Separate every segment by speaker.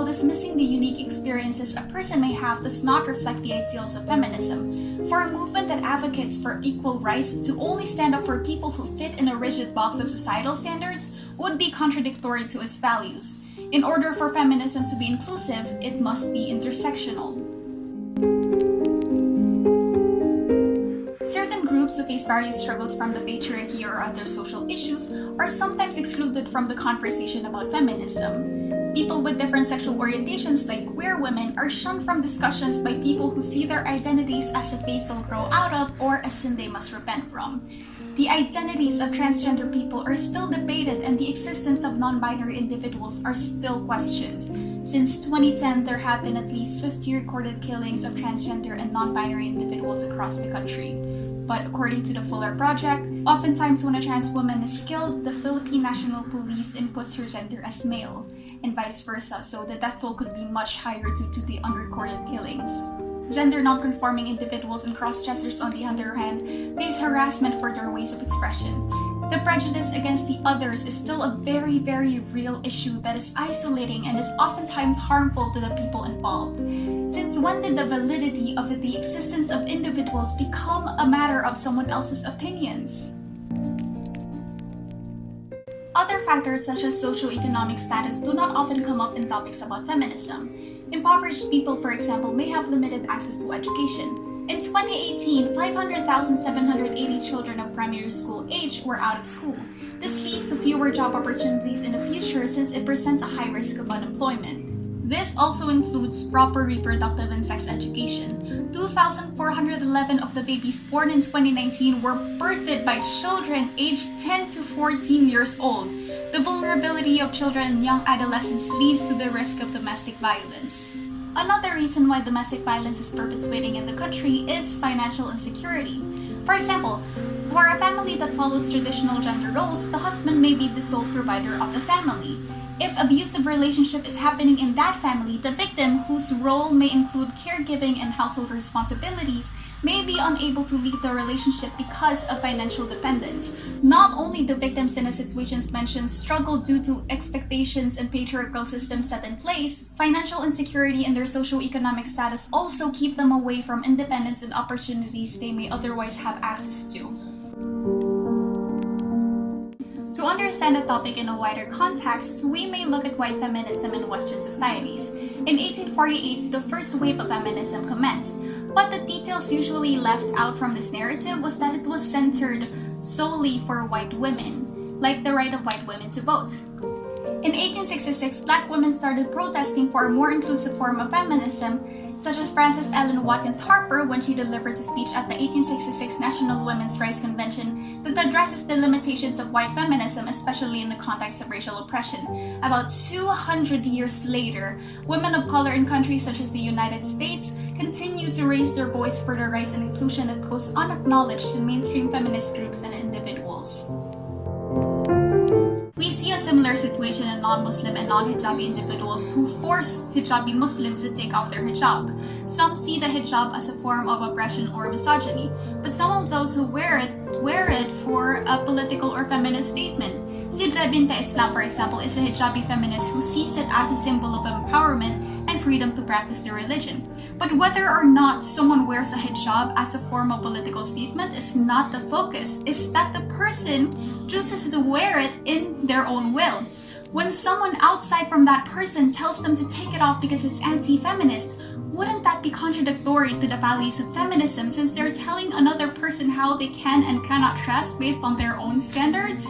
Speaker 1: while dismissing the unique experiences a person may have does not reflect the ideals of feminism. For a movement that advocates for equal rights to only stand up for people who fit in a rigid box of societal standards would be contradictory to its values. In order for feminism to be inclusive, it must be intersectional. Certain groups who face various struggles from the patriarchy or other social issues are sometimes excluded from the conversation about feminism. People with different sexual orientations like queer women are shunned from discussions by people who see their identities as a phase they'll grow out of or a sin they must repent from. The identities of transgender people are still debated and the existence of non-binary individuals are still questioned. Since 2010, there have been at least 50 recorded killings of transgender and non-binary individuals across the country. But according to the Fuller Project, oftentimes when a trans woman is killed, the Philippine National Police inputs her gender as male, and vice versa, so the death toll could be much higher due to the unrecorded killings. Gender non-conforming individuals and cross-dressers, on the other hand, face harassment for their ways of expression. The prejudice against the others is still a very, very real issue that is isolating and is oftentimes harmful to the people involved. Since when did the validity of the existence of individuals become a matter of someone else's opinions? Other factors such as socioeconomic status do not often come up in topics about feminism. Impoverished people, for example, may have limited access to education. In 2018, 500,780 children of primary school age were out of school. This leads to fewer job opportunities in the future since it presents a high risk of unemployment. This also includes proper reproductive and sex education. 2,411 of the babies born in 2019 were birthed by children aged 10 to 14 years old. The vulnerability of children and young adolescents leads to the risk of domestic violence. Another reason why domestic violence is perpetuating in the country is financial insecurity. For example, for a family that follows traditional gender roles, the husband may be the sole provider of the family. If abusive relationship is happening in that family, the victim, whose role may include caregiving and household responsibilities, may be unable to leave the relationship because of financial dependence. Not only do victims in the situations mentioned struggle due to expectations and patriarchal systems set in place, financial insecurity and their socioeconomic status also keep them away from independence and opportunities they may otherwise have access to. To understand the topic in a wider context, we may look at white feminism in Western societies. In 1848, the first wave of feminism commenced, but the details usually left out from this narrative was that it was centered solely for white women, like the right of white women to vote. In 1866, black women started protesting for a more inclusive form of feminism, such as Frances Ellen Watkins Harper when she delivers a speech at the 1866 National Women's Rights Convention that addresses the limitations of white feminism, especially in the context of racial oppression. About 200 years later, women of color in countries such as the United States continue to raise their voice for their rights and inclusion that goes unacknowledged in mainstream feminist groups and individuals. We see a similar situation in non-Muslim and non-hijabi individuals who force hijabi Muslims to take off their hijab. Some see the hijab as a form of oppression or misogyny, but some of those who wear it for a political or feminist statement. Sidra Binta Islam, for example, is a hijabi feminist who sees it as a symbol of empowerment and freedom to practice their religion. But whether or not someone wears a hijab as a form of political statement is not the focus. It's that the person chooses to wear it in their own will. When someone outside from that person tells them to take it off because it's anti-feminist, wouldn't that be contradictory to the values of feminism since they're telling another person how they can and cannot dress based on their own standards?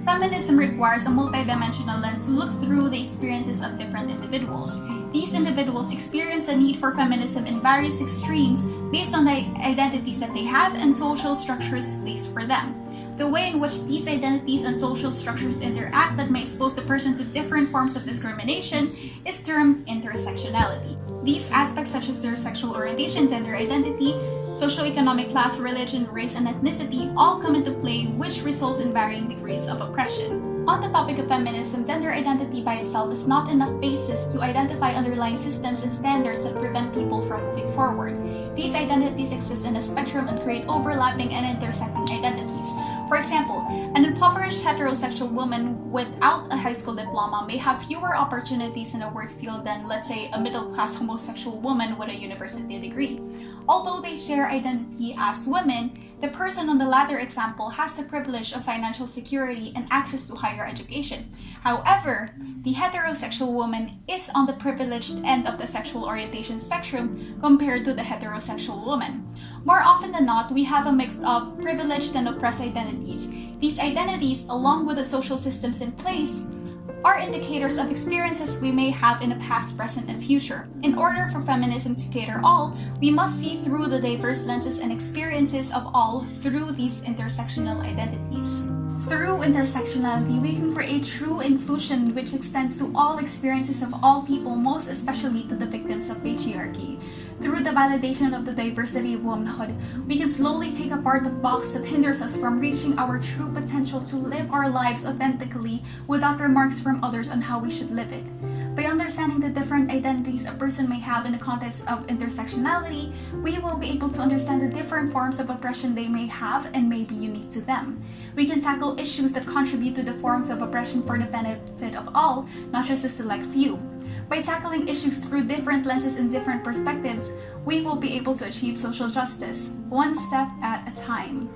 Speaker 1: Feminism requires a multidimensional lens to look through the experiences of different individuals. These individuals experience a need for feminism in various extremes based on the identities that they have and social structures placed for them. The way in which these identities and social structures interact that may expose the person to different forms of discrimination is termed intersectionality. These aspects, such as their sexual orientation, gender identity, socioeconomic class, religion, race, and ethnicity all come into play, which results in varying degrees of oppression. On the topic of feminism, gender identity by itself is not enough basis to identify underlying systems and standards that prevent people from moving forward. These identities exist in a spectrum and create overlapping and intersecting identities. For example, an impoverished heterosexual woman without a high school diploma may have fewer opportunities in the work field than, let's say, a middle-class homosexual woman with a university degree. Although they share identity as women, the person on the latter example has the privilege of financial security and access to higher education. However, the heterosexual woman is on the privileged end of the sexual orientation spectrum compared to the heterosexual woman. More often than not, we have a mix of privileged and oppressed identities. These identities, along with the social systems in place, are indicators of experiences we may have in the past, present, and future. In order for feminism to cater all, we must see through the diverse lenses and experiences of all through these intersectional identities. Through intersectionality, we can create true inclusion which extends to all experiences of all people, most especially to the victims of patriarchy. Through the validation of the diversity of womanhood, we can slowly take apart the box that hinders us from reaching our true potential to live our lives authentically without remarks from others on how we should live it. By understanding the different identities a person may have in the context of intersectionality, we will be able to understand the different forms of oppression they may have and may be unique to them. We can tackle issues that contribute to the forms of oppression for the benefit of all, not just a select few. By tackling issues through different lenses and different perspectives, we will be able to achieve social justice, one step at a time.